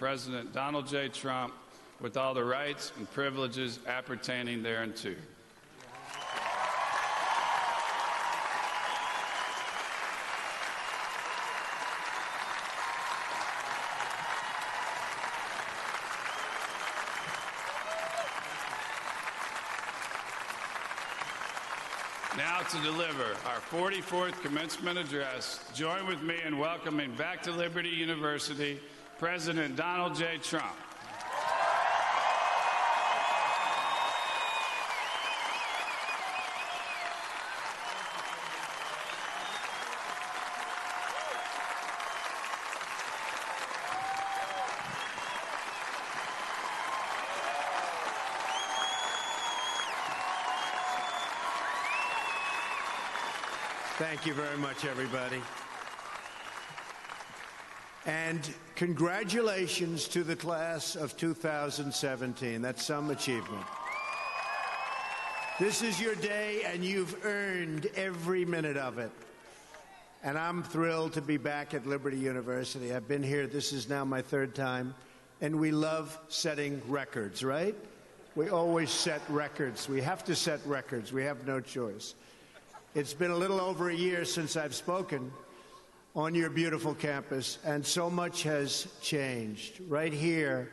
President Donald J. Trump with all the rights and privileges appertaining thereunto. Now to deliver our 44th commencement address, join with me in welcoming back to Liberty University President Donald J. Trump. Thank you very much, everybody. And congratulations to the class of 2017. That's some achievement. This is your day, and you've earned every minute of it. And I'm thrilled to be back at Liberty University. I've been here, this is now my third time, and we love setting records, right? We always set records. We have to set records. We have no choice. It's been a little over a year since I've spoken on your beautiful campus, and so much has changed. Right here,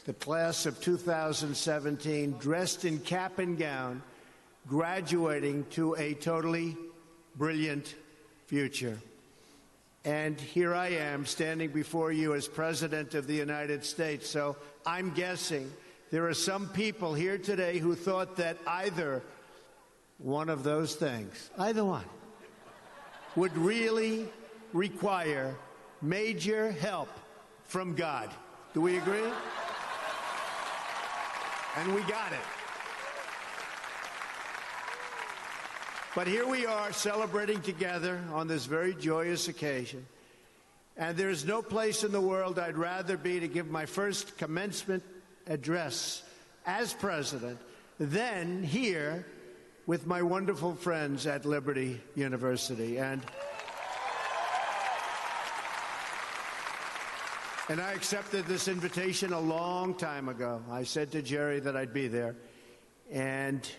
the class of 2017, dressed in cap and gown, graduating to a totally brilliant future. And here I am, standing before you as President of the United States. So I'm guessing there are some people here today who thought that either one of those things, either one, would really require major help from God. Do we agree? And we got it. But here we are celebrating together on this very joyous occasion. And there's no place in the world I'd rather be to give my first commencement address as president than here with my wonderful friends at Liberty University. And I accepted this invitation a long time ago. I said to Jerry that I'd be there. And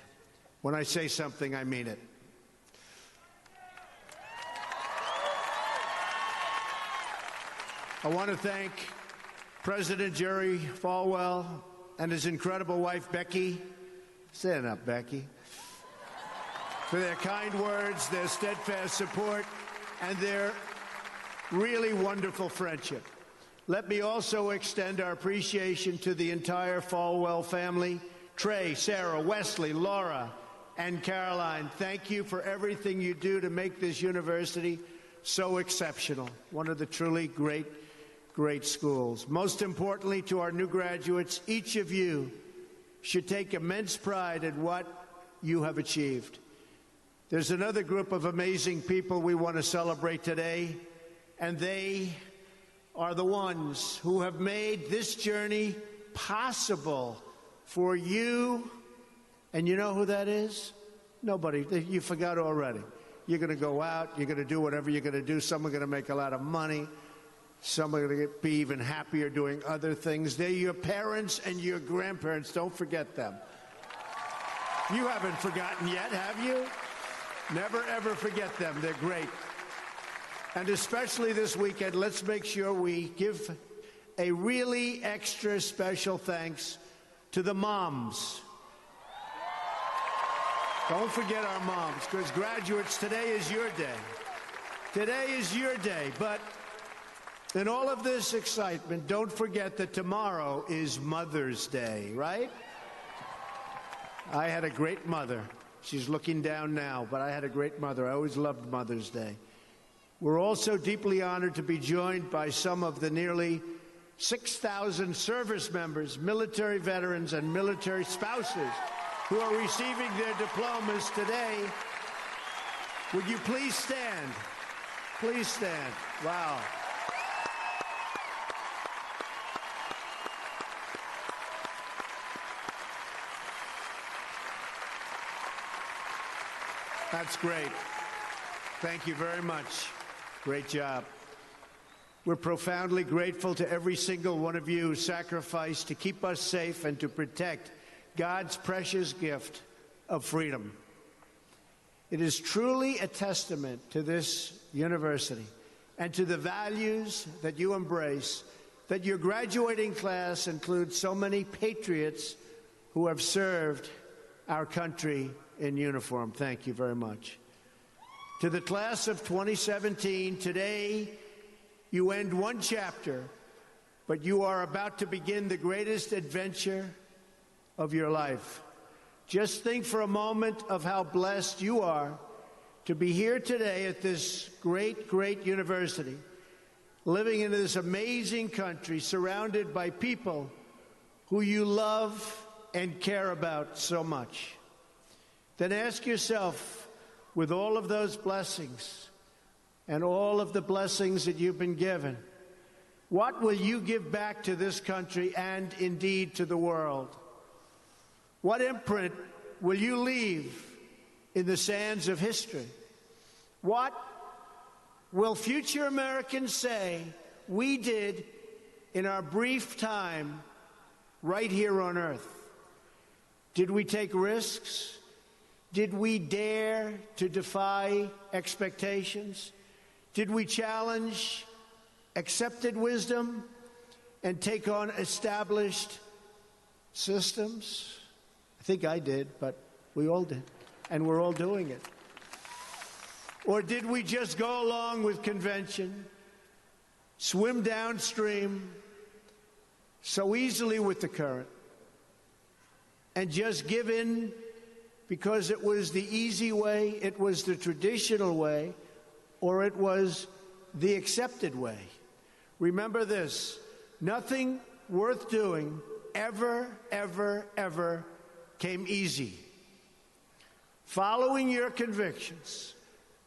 when I say something, I mean it. I want to thank President Jerry Falwell and his incredible wife, Becky. Stand up, Becky. For their kind words, their steadfast support, and their really wonderful friendship. Let me also extend our appreciation to the entire Falwell family, Trey, Sarah, Wesley, Laura, and Caroline. Thank you for everything you do to make this university so exceptional, one of the truly great schools. Most importantly, to our new graduates, each of you should take immense pride in what you have achieved. There's another group of amazing people we want to celebrate today, and they are the ones who have made this journey possible for you. And you know who that is? Nobody. You forgot already. You're going to go out. You're going to do whatever you're going to do. Some are going to make a lot of money. Some are going to be even happier doing other things. They're your parents and your grandparents. Don't forget them. You haven't forgotten yet, have you? Never, ever forget them. They're great. And especially this weekend, let's make sure we give a really extra special thanks to the moms. Don't forget our moms, because graduates, today is your day. Today is your day. But in all of this excitement, don't forget that tomorrow is Mother's Day, right? I had a great mother. She's looking down now, but I had a great mother. I always loved Mother's Day. We're also deeply honored to be joined by some of the nearly 6,000 service members, military veterans, and military spouses who are receiving their diplomas today. Would you please stand? Please stand. Wow. That's great. Thank you very much. Great job. We're profoundly grateful to every single one of you who sacrificed to keep us safe and to protect God's precious gift of freedom. It is truly a testament to this university and to the values that you embrace that your graduating class includes so many patriots who have served our country in uniform. Thank you very much. To the class of 2017, today you end one chapter, but you are about to begin the greatest adventure of your life. Just think for a moment of how blessed you are to be here today at this great, great university, living in this amazing country, surrounded by people who you love and care about so much. Then ask yourself, with all of those blessings and all of the blessings that you've been given, what will you give back to this country and indeed to the world? What imprint will you leave in the sands of history? What will future Americans say we did in our brief time right here on Earth? Did we take risks? Did we dare to defy expectations? Did we challenge accepted wisdom and take on established systems? I think I did, but we all did, and we're all doing it. Or did we just go along with convention, swim downstream so easily with the current, and just give in because it was the easy way, it was the traditional way, or it was the accepted way? Remember this: nothing worth doing ever, ever, ever came easy. Following your convictions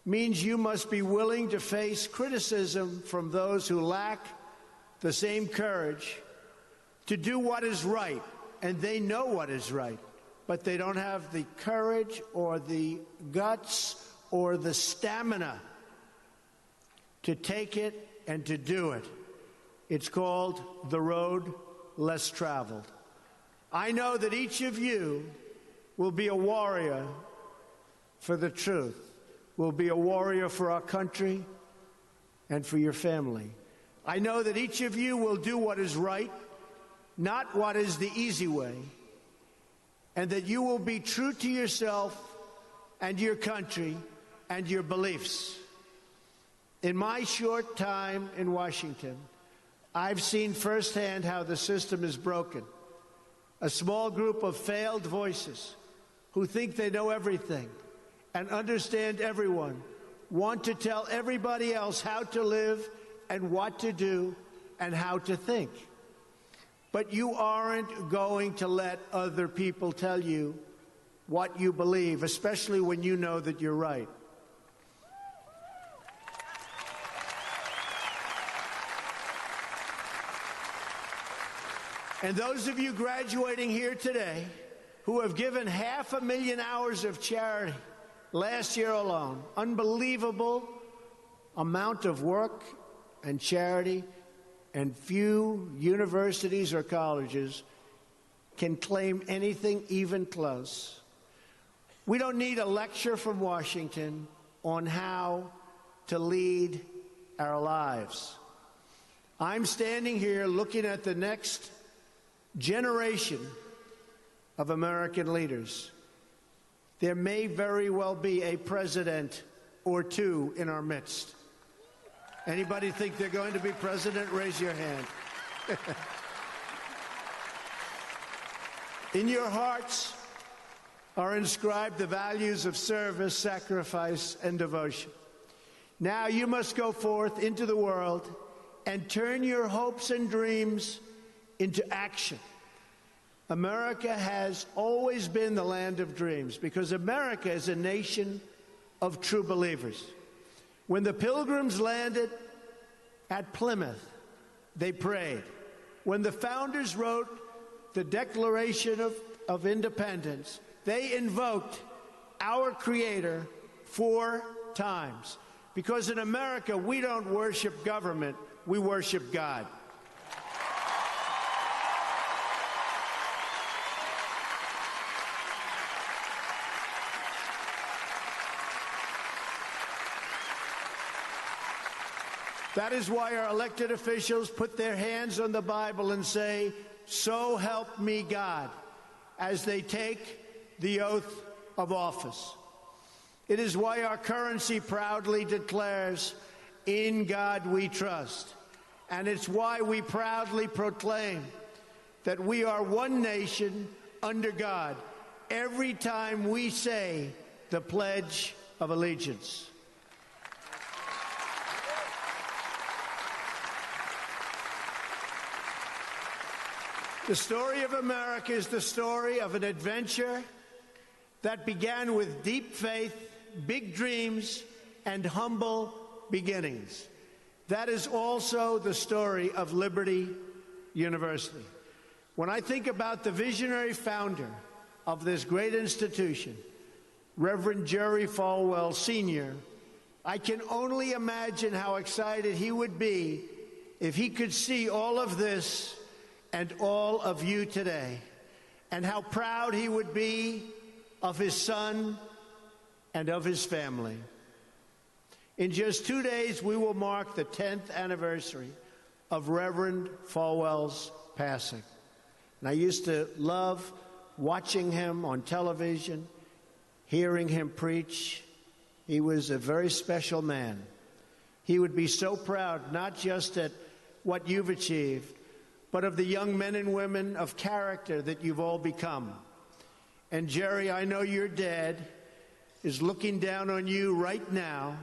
means you must be willing to face criticism from those who lack the same courage to do what is right, and they know what is right, but they don't have the courage or the guts or the stamina to take it and to do it. It's called the road less traveled. I know that each of you will be a warrior for the truth, will be a warrior for our country and for your family. I know that each of you will do what is right, not what is the easy way, and that you will be true to yourself and your country and your beliefs. In my short time in Washington, I've seen firsthand how the system is broken. A small group of failed voices who think they know everything and understand everyone want to tell everybody else how to live and what to do and how to think. But you aren't going to let other people tell you what you believe, especially when you know that you're right. And those of you graduating here today who have given 500,000 hours of charity last year alone, unbelievable amount of work and charity, and few universities or colleges can claim anything even close. We don't need a lecture from Washington on how to lead our lives. I'm standing here looking at the next generation of American leaders. There may very well be a president or two in our midst. Anybody think they're going to be president? Raise your hand. In your hearts are inscribed the values of service, sacrifice, and devotion. Now you must go forth into the world and turn your hopes and dreams into action. America has always been the land of dreams because America is a nation of true believers. When the Pilgrims landed at Plymouth, they prayed. When the founders wrote the Declaration of Independence, they invoked our Creator 4 times. Because in America, we don't worship government, we worship God. That is why our elected officials put their hands on the Bible and say, "So help me God," as they take the oath of office. It is why our currency proudly declares, "In God we trust." And it's why we proudly proclaim that we are one nation under God every time we say the Pledge of Allegiance. The story of America is the story of an adventure that began with deep faith, big dreams, and humble beginnings. That is also the story of Liberty University. When I think about the visionary founder of this great institution, Reverend Jerry Falwell Sr., I can only imagine how excited he would be if he could see all of this and all of you today, and how proud he would be of his son and of his family. In just 2 days, we will mark the 10th anniversary of Reverend Falwell's passing. And I used to love watching him on television, hearing him preach. He was a very special man. He would be so proud, not just at what you've achieved, but of the young men and women of character that you've all become. And Jerry, I know your dad is looking down on you right now,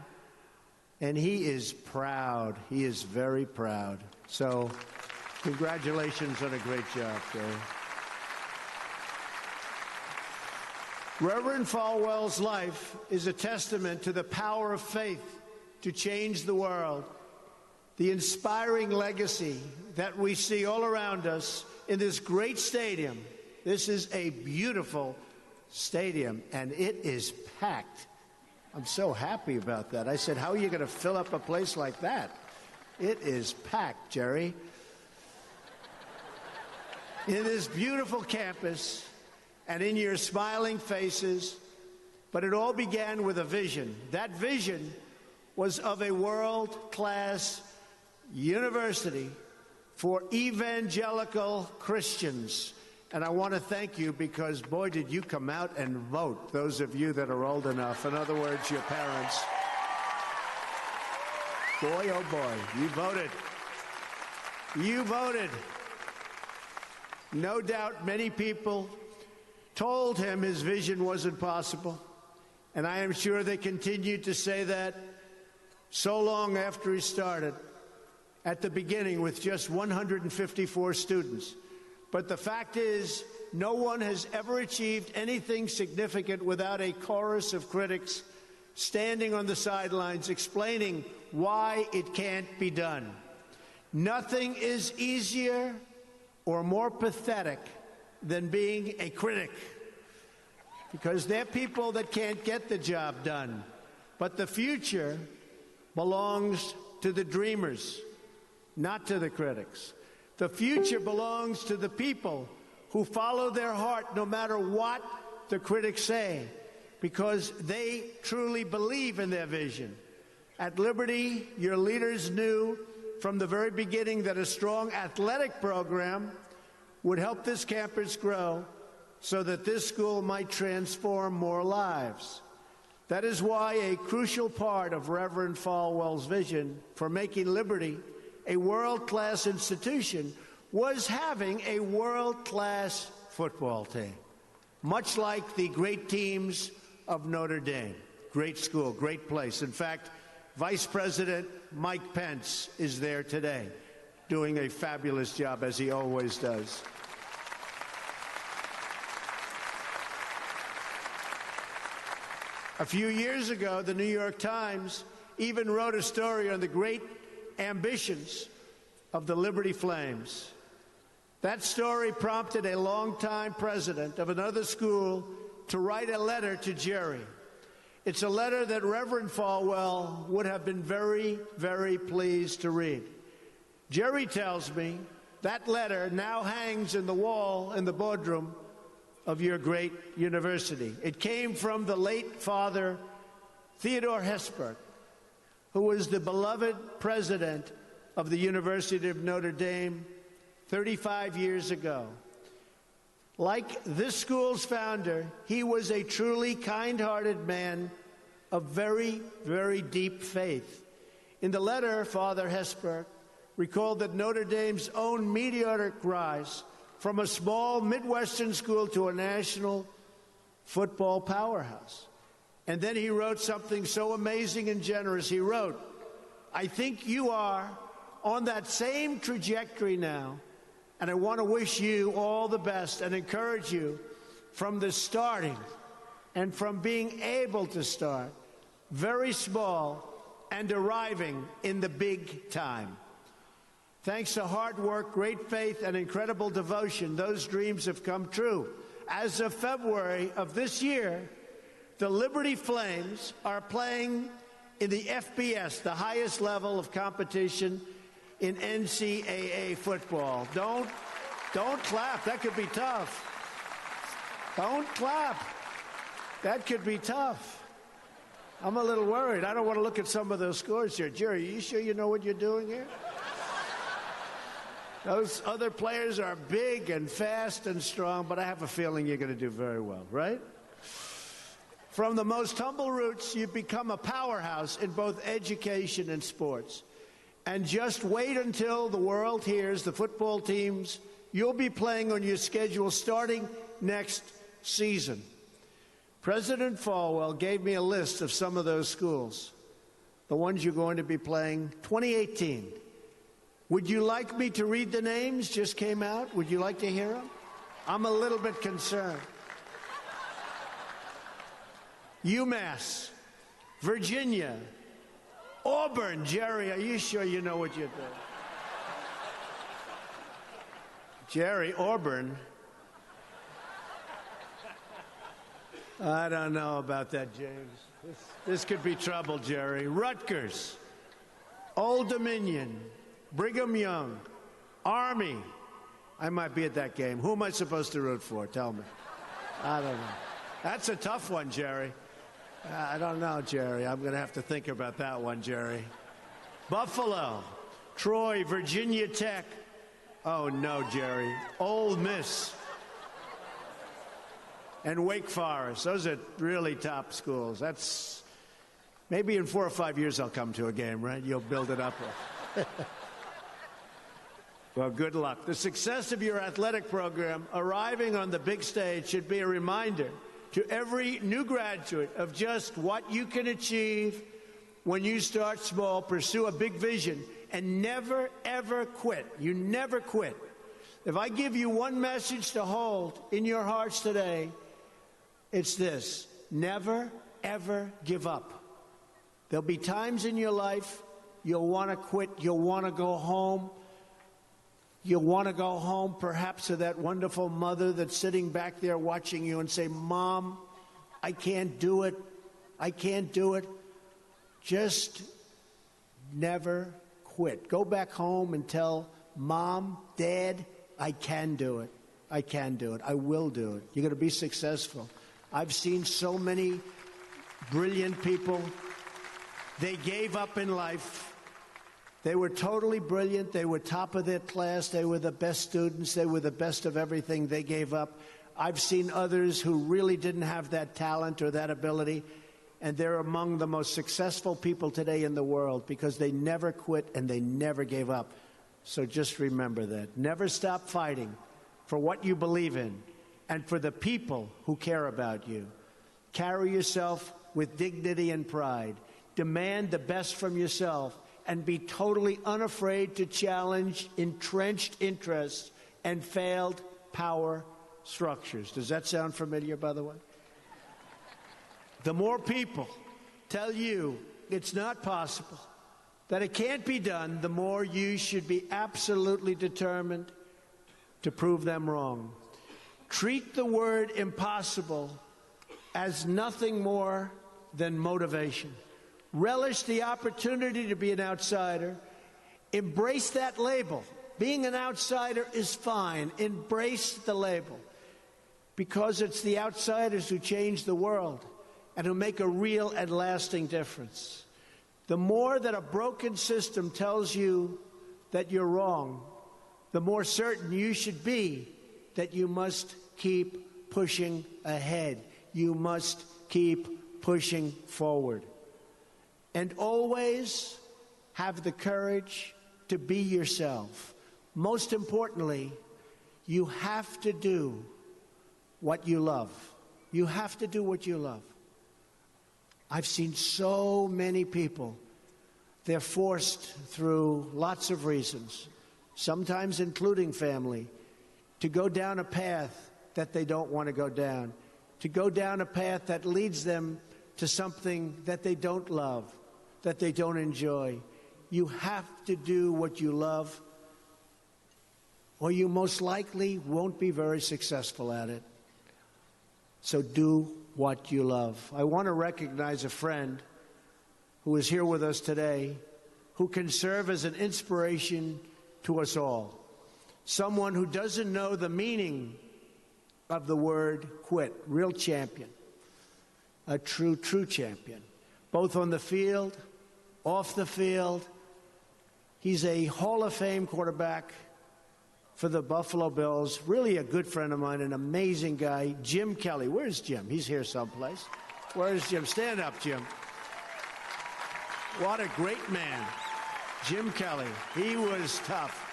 and he is proud. He is very proud. So congratulations on a great job, Jerry. Reverend Falwell's life is a testament to the power of faith to change the world. The inspiring legacy that we see all around us in this great stadium. This is a beautiful stadium, and it is packed. I'm so happy about that. I said, how are you going to fill up a place like that? It is packed, Jerry. In this beautiful campus and in your smiling faces, but it all began with a vision. That vision was of a world-class university for evangelical Christians. And I want to thank you because, boy, did you come out and vote, those of you that are old enough. In other words, your parents. Boy, oh boy, you voted. You voted. No doubt many people told him his vision wasn't possible. And I am sure they continued to say that so long after he started. At the beginning with just 154 students. But the fact is, no one has ever achieved anything significant without a chorus of critics standing on the sidelines explaining why it can't be done. Nothing is easier or more pathetic than being a critic, because they're people that can't get the job done. But the future belongs to the dreamers, not to the critics. The future belongs to the people who follow their heart no matter what the critics say, because they truly believe in their vision. At Liberty, your leaders knew from the very beginning that a strong athletic program would help this campus grow so that this school might transform more lives. That is why a crucial part of Reverend Falwell's vision for making Liberty a world-class institution was having a world-class football team, much like the great teams of Notre Dame. Great school, great place. In fact, Vice President Mike Pence is there today, doing a fabulous job, as he always does. A few years ago, the New York Times even wrote a story on the great ambitions of the Liberty Flames. That story prompted a longtime president of another school to write a letter to Jerry. It's a letter that Reverend Falwell would have been very, very pleased to read. Jerry tells me that letter now hangs in the wall in the boardroom of your great university. It came from the late Father Theodore Hesburgh, who was the beloved president of the University of Notre Dame 35 years ago. Like this school's founder, he was a truly kind-hearted man of very, very deep faith. In the letter, Father Hesburgh recalled that Notre Dame's own meteoric rise from a small Midwestern school to a national football powerhouse. And then he wrote something so amazing and generous. He wrote, "I think you are on that same trajectory now, and I want to wish you all the best and encourage you from the starting and from being able to start very small and arriving in the big time. Thanks to hard work, great faith, and incredible devotion, those dreams have come true. As of February of this year, the Liberty Flames are playing in the FBS, the highest level of competition in NCAA football." Don't clap. That could be tough. Don't clap. That could be tough. I'm a little worried. I don't want to look at some of those scores here. Jerry, are you sure you know what you're doing here? Those other players are big and fast and strong, but I have a feeling you're going to do very well, right? From the most humble roots, you've become a powerhouse in both education and sports. And just wait until the world hears the football teams you'll be playing on your schedule starting next season. President Falwell gave me a list of some of those schools, the ones you're going to be playing 2018. Would you like me to read the names? Just came out. Would you like to hear them? I'm a little bit concerned. UMass, Virginia, Auburn. Jerry, are you sure you know what you're doing? Jerry, Auburn. I don't know about that, James. This could be trouble, Jerry. Rutgers, Old Dominion, Brigham Young, Army. I might be at that game. Who am I supposed to root for? Tell me. I don't know. That's a tough one, Jerry. I don't know, Jerry. I'm going to have to think about that one, Jerry. Buffalo, Troy, Virginia Tech. Oh, no, Jerry. Ole Miss. And Wake Forest. Those are really top schools. That's maybe in 4 or 5 years I'll come to a game, right? You'll build it up. Well, good luck. The success of your athletic program arriving on the big stage should be a reminder to every new graduate of just what you can achieve when you start small, pursue a big vision, and never, ever quit. You never quit. If I give you one message to hold in your hearts today, it's this: never, ever give up. There'll be times in your life you'll want to quit, you'll want to go home. You'll want to go home perhaps to that wonderful mother that's sitting back there watching you and say, "Mom, I can't do it. I can't do it." Just never quit. Go back home and tell Mom, Dad, I can do it. I can do it. I will do it. You're going to be successful. I've seen so many brilliant people. They gave up in life. They were totally brilliant. They were top of their class. They were the best students. They were the best of everything. They gave up. I've seen others who really didn't have that talent or that ability, and they're among the most successful people today in the world because they never quit and they never gave up. So just remember that. Never stop fighting for what you believe in and for the people who care about you. Carry yourself with dignity and pride. Demand the best from yourself and be totally unafraid to challenge entrenched interests and failed power structures. Does that sound familiar, by the way? The more people tell you it's not possible, that it can't be done, the more you should be absolutely determined to prove them wrong. Treat the word impossible as nothing more than motivation. Relish the opportunity to be an outsider Embrace that label. Being an outsider is fine. Embrace the label, because it's the outsiders who change the world and who make a real and lasting difference. The more that a broken system tells you that you're wrong, the more certain you should be that you must keep pushing ahead. You must keep pushing forward. And always have the courage to be yourself. Most importantly, you have to do what you love. You have to do what you love. I've seen so many people, they're forced through lots of reasons, sometimes including family, to go down a path that they don't want to go down, to go down a path that leads them to something that they don't love, that they don't enjoy. You have to do what you love, or you most likely won't be very successful at it. So do what you love. I want to recognize a friend who is here with us today, who can serve as an inspiration to us all. Someone who doesn't know the meaning of the word quit. Real champion. A true champion. Both on the field, off the field. He's a Hall of Fame quarterback for the Buffalo Bills. Really a good friend of mine, an amazing guy. Jim Kelly. Where's Jim? He's here someplace. Where's Jim? Stand up, Jim. What a great man. Jim Kelly. He was tough.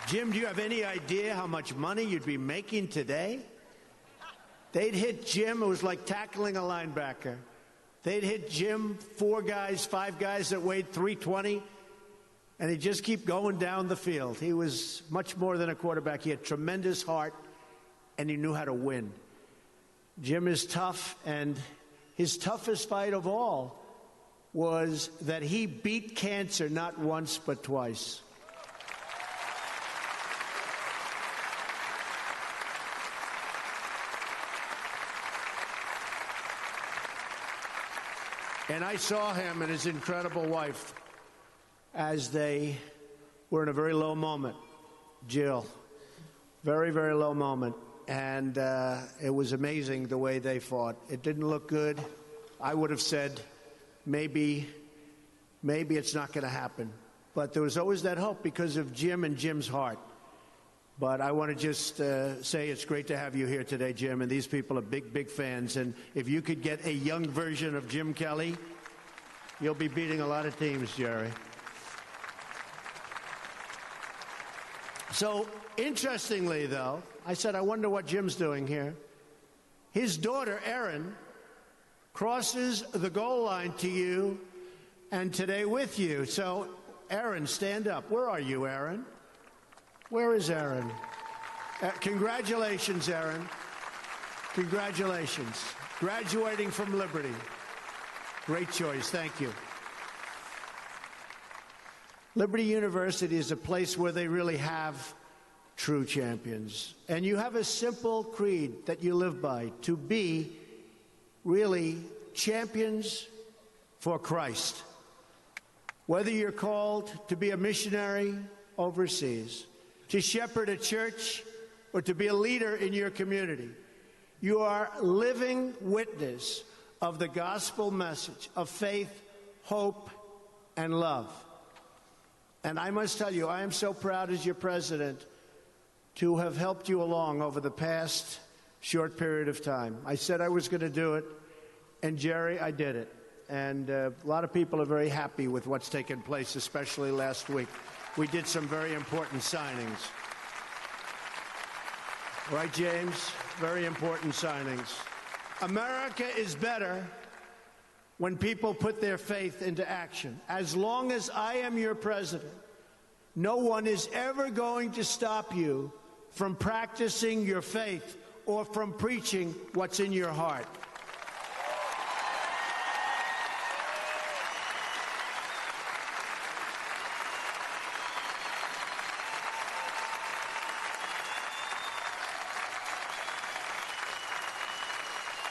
Jim, do you have any idea how much money you'd be making today? They'd hit Jim. It was like tackling a linebacker. They'd hit Jim, 4 guys, 5 guys that weighed 320, and he'd just keep going down the field. He was much more than a quarterback. He had tremendous heart, and he knew how to win. Jim is tough, and his toughest fight of all was that he beat cancer not once but twice. And I saw him and his incredible wife as they were in a very low moment. Jill, very, very low moment. And it was amazing the way they fought. It didn't look good. I would have said, maybe it's not going to happen. But there was always that hope because of Jim and Jim's heart. But I want to just say it's great to have you here today, Jim. And these people are big, big fans. And if you could get a young version of Jim Kelly, you'll be beating a lot of teams, Jerry. So, interestingly, though, I said, I wonder what Jim's doing here. His daughter, Erin, crosses the goal line to you and today with you. So, Erin, stand up. Where are you, Erin? Where is Erin? Congratulations, Erin. Congratulations. Graduating from Liberty. Great choice. Thank you. Liberty University is a place where they really have true champions. And you have a simple creed that you live by, to be really champions for Christ. Whether you're called to be a missionary overseas, to shepherd a church, or to be a leader in your community, you are living witness of the gospel message of faith, hope, and love. And I must tell you, I am so proud as your president to have helped you along over the past short period of time. I said I was going to do it, and Jerry, I did it. And a lot of people are very happy with what's taken place, especially last week. We did some very important signings. Right, James? Very important signings. America is better when people put their faith into action. As long as I am your president, no one is ever going to stop you from practicing your faith or from preaching what's in your heart.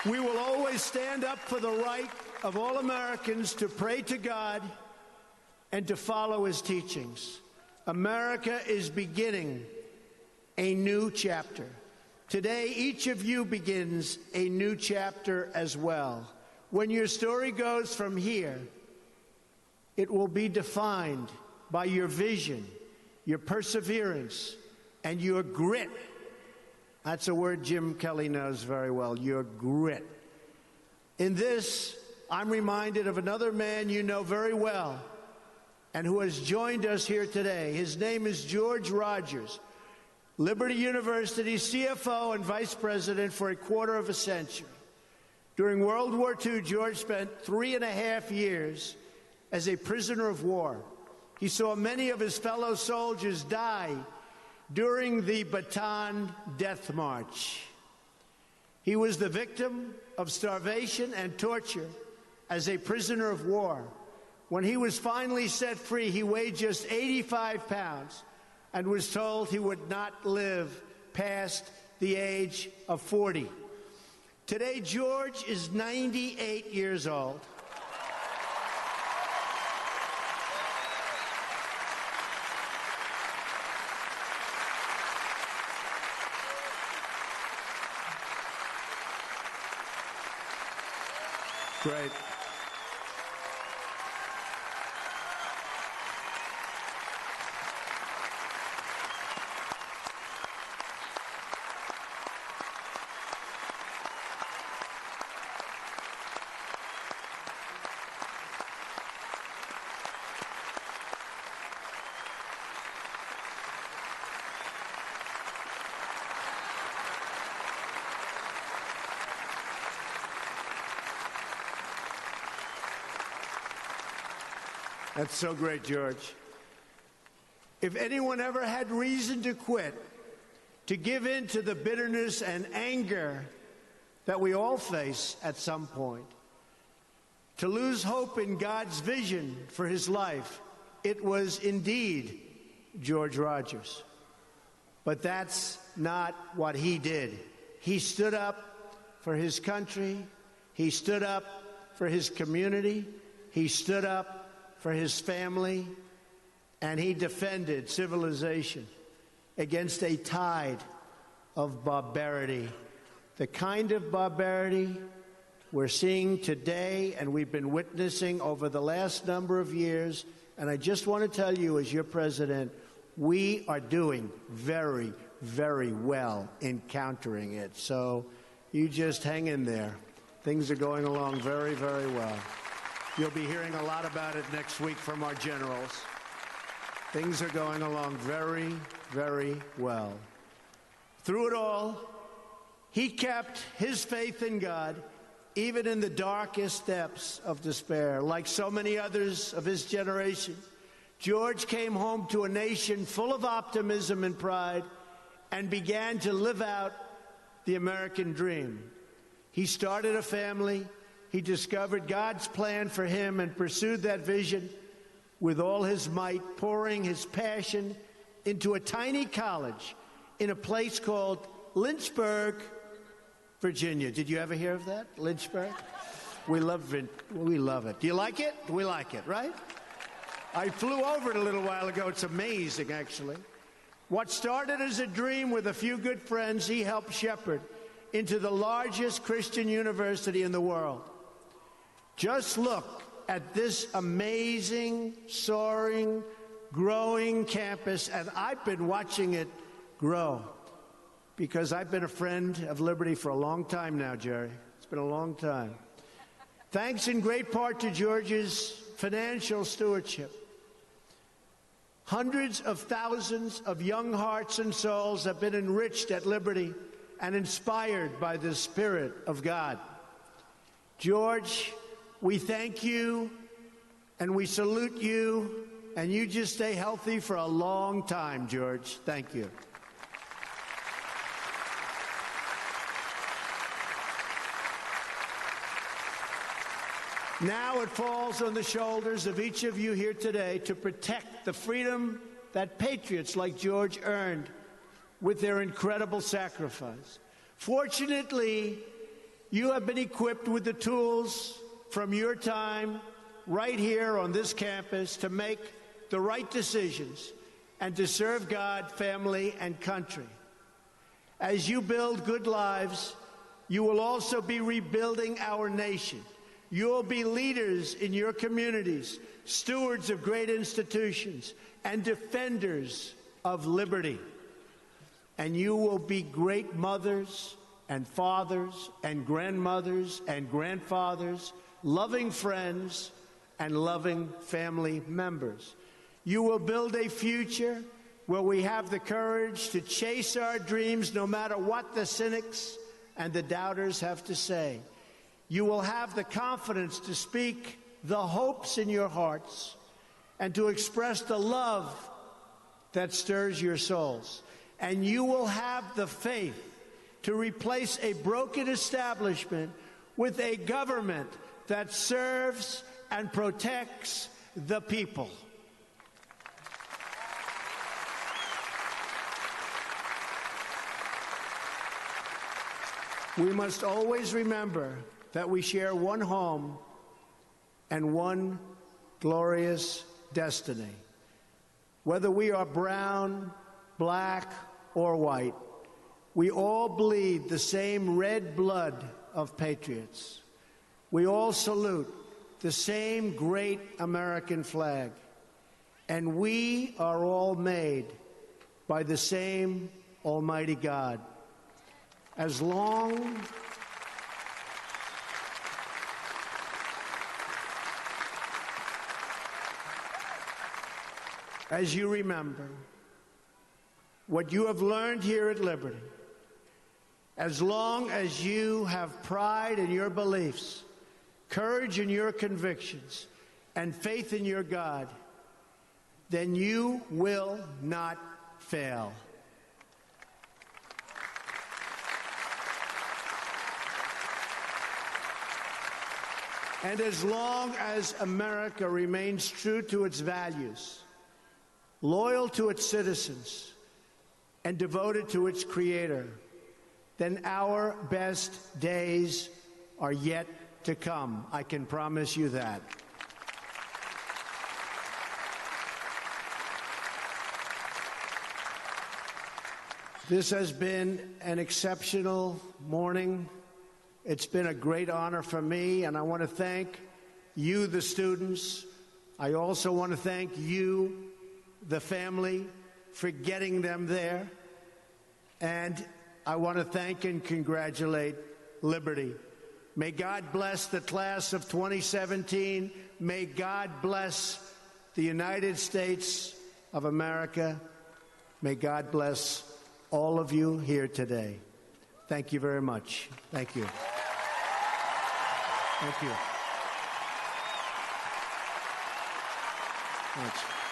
We will always stand up for the right of all Americans to pray to God and to follow his teachings. America is beginning a new chapter. Today, each of you begins a new chapter as well. When your story goes from here, it will be defined by your vision, your perseverance, and your grit. That's a word Jim Kelly knows very well, your grit. In this, I'm reminded of another man you know very well and who has joined us here today. His name is George Rogers, Liberty University CFO and Vice President for a quarter of a century. During World War II, George spent 3.5 years as a prisoner of war. He saw many of his fellow soldiers die during the Bataan Death March. He was the victim of starvation and torture as a prisoner of war. When he was finally set free, he weighed just 85 pounds and was told he would not live past the age of 40. Today, George is 98 years old. Great. That's so great, George. If anyone ever had reason to quit, to give in to the bitterness and anger that we all face at some point, to lose hope in God's vision for his life, it was indeed George Rogers. But that's not what he did. He stood up for his country. He stood up for his community. He stood up for his family, and he defended civilization against a tide of barbarity. The kind of barbarity we're seeing today and we've been witnessing over the last number of years, and I just want to tell you, as your president, we are doing very, very well in countering it. So you just hang in there. Things are going along very, very well. You'll be hearing a lot about it next week from our generals. Things are going along very, very well. Through it all, he kept his faith in God, even in the darkest depths of despair. Like so many others of his generation, George came home to a nation full of optimism and pride and began to live out the American dream. He started a family. He discovered God's plan for him and pursued that vision with all his might, pouring his passion into a tiny college in a place called Lynchburg, Virginia. Did you ever hear of that? Lynchburg? We love it. We love it. Do you like it? We like it, right? I flew over it a little while ago. It's amazing, actually. What started as a dream with a few good friends, he helped shepherd into the largest Christian university in the world. Just look at this amazing, soaring, growing campus, and I've been watching it grow because I've been a friend of Liberty for a long time now, Jerry. It's been a long time. Thanks in great part to George's financial stewardship. Hundreds of thousands of young hearts and souls have been enriched at Liberty and inspired by the Spirit of God. George, we thank you, and we salute you, and you just stay healthy for a long time, George. Thank you. Now it falls on the shoulders of each of you here today to protect the freedom that patriots like George earned with their incredible sacrifice. Fortunately, You have been equipped with the tools from your time right here on this campus to make the right decisions and to serve God, family, and country. As you build good lives, you will also be rebuilding our nation. You will be leaders in your communities, stewards of great institutions, and defenders of liberty. And you will be great mothers and fathers and grandmothers and grandfathers, loving friends and loving family members. You will build a future where we have the courage to chase our dreams no matter what the cynics and the doubters have to say. You will have the confidence to speak the hopes in your hearts and to express the love that stirs your souls. And you will have the faith to replace a broken establishment with a government that serves and protects the people. We must always remember that we share one home and one glorious destiny. Whether we are brown, black, or white, we all bleed the same red blood of patriots. We all salute the same great American flag. And we are all made by the same Almighty God. As long as you remember what you have learned here at Liberty, as long as you have pride in your beliefs, courage in your convictions, and faith in your God, then you will not fail. And as long as America remains true to its values, loyal to its citizens, and devoted to its Creator, then our best days are yet to come. I can promise you that. This has been an exceptional morning. It's been a great honor for me, and I want to thank you, the students. I also want to thank you, the family, for getting them there. And I want to thank and congratulate Liberty. May God bless the class of 2017. May God bless the United States of America. May God bless all of you here today. Thank you very much. Thank you. Thank you. Thanks.